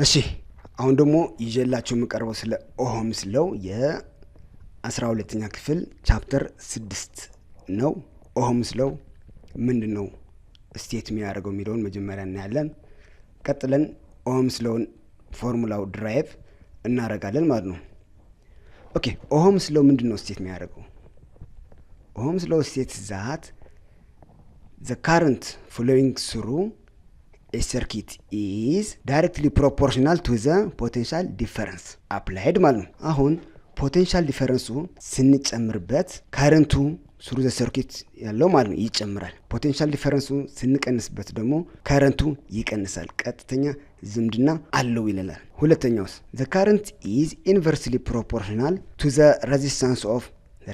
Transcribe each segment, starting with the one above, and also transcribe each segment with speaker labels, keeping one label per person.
Speaker 1: እሺ አሁን ደግሞ ይዤላችሁ የምቀርበው ስለ ኦህምስ ሎው የ12ኛ ክፍል ቻፕተር 6 ነው። ኦህምስ ሎው ምንድነው ስቴት የሚያደርገው የሚለውን መጀመሪያ እናያለን። ቀጥለን ኦህምስ ሎውን ፎርሙላው ድራይቭ እናረጋለን ማለት ነው። ኦኬ ኦህምስ ሎው ምንድነው ስቴት የሚያደርገው? ኦህምስ ሎው ስቴት ዛት the current flowing through a circuit is directly proportional to the potential difference applied ማለት ነው። አሁን ፖቴንሻል ዲፈረንሱ ስንጨምርበት ካረንቱ ስሩ ዘ ሰርኪት ያለው ማለት ነው ይጨምራል። ፖቴንሻል ዲፈረንሱ ስንቀንስበት ደግሞ ካረንቱ ይቀንሳል። ቀጥተኛ ዝምድና አለው ይላል። ሁለተኛውስ the current is inversely proportional to the resistance of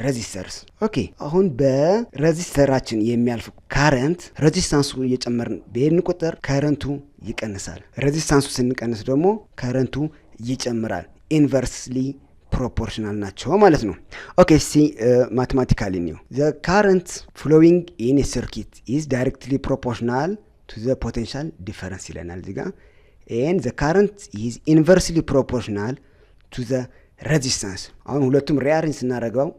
Speaker 1: ሬዚስተርስ። ኦኬ አሁን በሬዚስተራችን የሚያልፍ ካረንት ሬዚስታንሱ እየጨመርን በሄድን ቁጥር ካረንቱ ይቀንሳል። ሬዚስታንሱ ስንቀንስ ደግሞ ካረንቱ ይጨምራል። ኢንቨርስሊ ፕሮፖርሽናል ናቸው ማለት ነው። ኦኬ ሲ ማቴማቲካሊ ነው the current flowing in a circuit is directly proportional to the potential difference ይለናል እዚህ ጋር and the current is inversely proportional to the resistance። አሁን ሁለቱም ሪአሬንጅ ስናደርገው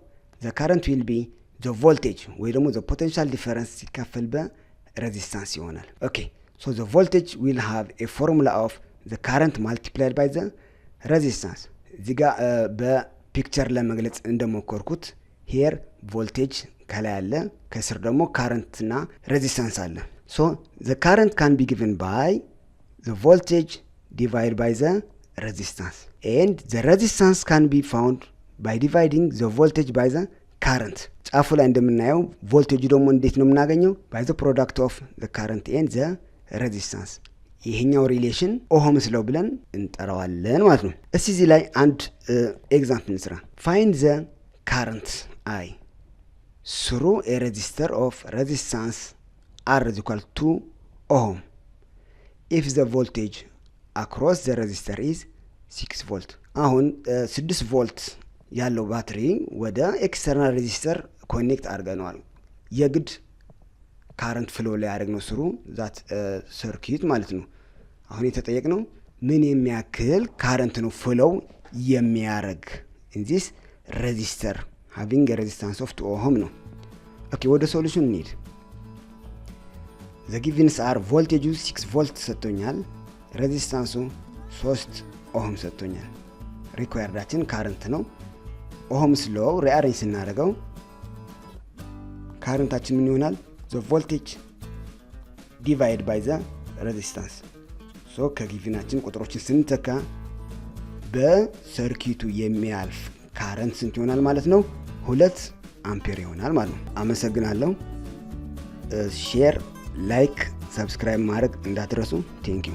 Speaker 1: the current will be the voltage ወይ ደግሞ the potential difference ሲካፈል በresistance ይሆናል። okay so the voltage will have a formula of the current multiplied by the resistance። እዚህ ጋር በፒክቸር ለመግለጽ እንደሞከርኩት here voltage ከላይ አለ ከስር ደግሞ current እና resistance አለ። so the current can be given by the voltage divided by the resistance and the resistance can be found by dividing the voltage by the current። ጫፉ ላይ እንደምናየው ቮልቴጅ ደግሞ እንዴት ነው የምናገኘው? by the product of the current and the resistance። ይሄኛው ሪሌሽን ኦህምስ ሎው ብለን እንጠራዋለን ማለት ነው። እስቲ እዚህ ላይ አንድ ኤግዛምፕል እንስራ። find the current I through a resistor of resistance R is equal to ohm if the voltage across the resistor is 6 volt። አሁን 6 ቮልት ያለው ባትሪ ወደ ኤክስተርናል ሬዚስተር ኮኔክት አድርገናል። የግድ ካረንት ፍሎ ላይ ያደርግነው ስሩ ዛት ሰርኪት ማለት ነው። አሁን የተጠየቅነው ምን የሚያክል ካረንት ነው ፍሎው የሚያደርግ in this resistor having a resistance of 2 ohm ነው። ኦኬ ወደ ሶሉሽን እንሂድ። the givens are voltage 6 ቮልት ሰጥቶኛል፣ ሬዚስታንሱ 3 ኦህም ሰጥቶኛል። ሪኳየርዳችን ካረንት ነው። ኦህምስ ሎው ሪአሬንጅ ስናደርገው ካረንታችን ምን ይሆናል? the voltage divided by the resistance። ሶ ከጊቭናችን ቁጥሮችን ስንተካ በሰርኪቱ የሚያልፍ ካረንት ስንት ይሆናል ማለት ነው? 2 አምፔር ይሆናል ማለት ነው። አመሰግናለሁ። ሼር፣ ላይክ፣ ሰብስክራይብ ማድረግ እንዳትረሱ። ቴንክ ዩ